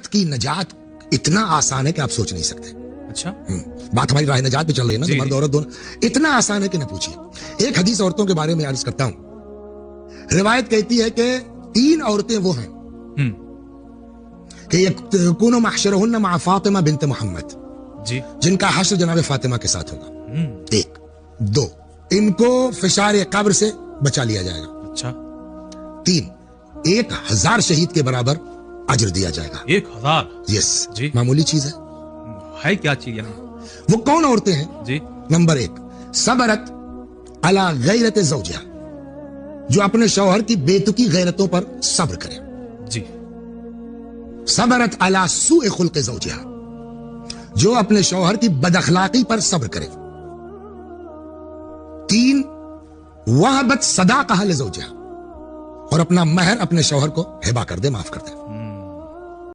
عورت کی نجات اتنا آسان ہے کہ آپ سوچ نہیں سکتے. اچھا بات ہماری راہ نجات پہ چل رہی ہے نا, جی مرد عورت دونوں. اتنا آسان ہے کہ نہ پوچھیے. ایک حدیث عورتوں کے بارے میں عرض کرتا ہوں. روایت کہتی ہے کہ 3 عورتیں وہ ہیں کہ یکون محشرہن مع فاطمہ بنت محمد, جی جن کا حشر جناب فاطمہ کے ساتھ ہوگا. 1 2 ان کو فشار قبر سے بچا لیا جائے گا. اچھا 3 1000 شہید کے برابر اجر دیا جائے گا. 1000 یس جی. معمولی چیز ہے کیا چیز یہاں؟ وہ کون عورتیں ہیں؟ جی نمبر 1 صبرت علی غیرت زوجہا, جو اپنے شوہر کی بےتکی غیرتوں پر صبر کرے. جی صبرت علی سوء خلق زوجہا, جو اپنے شوہر کی بد اخلاقی پر صبر کرے. 3 وہبت صداقہ لزوجہا, اور اپنا مہر اپنے شوہر کو ہبہ کر دے, معاف کر دے.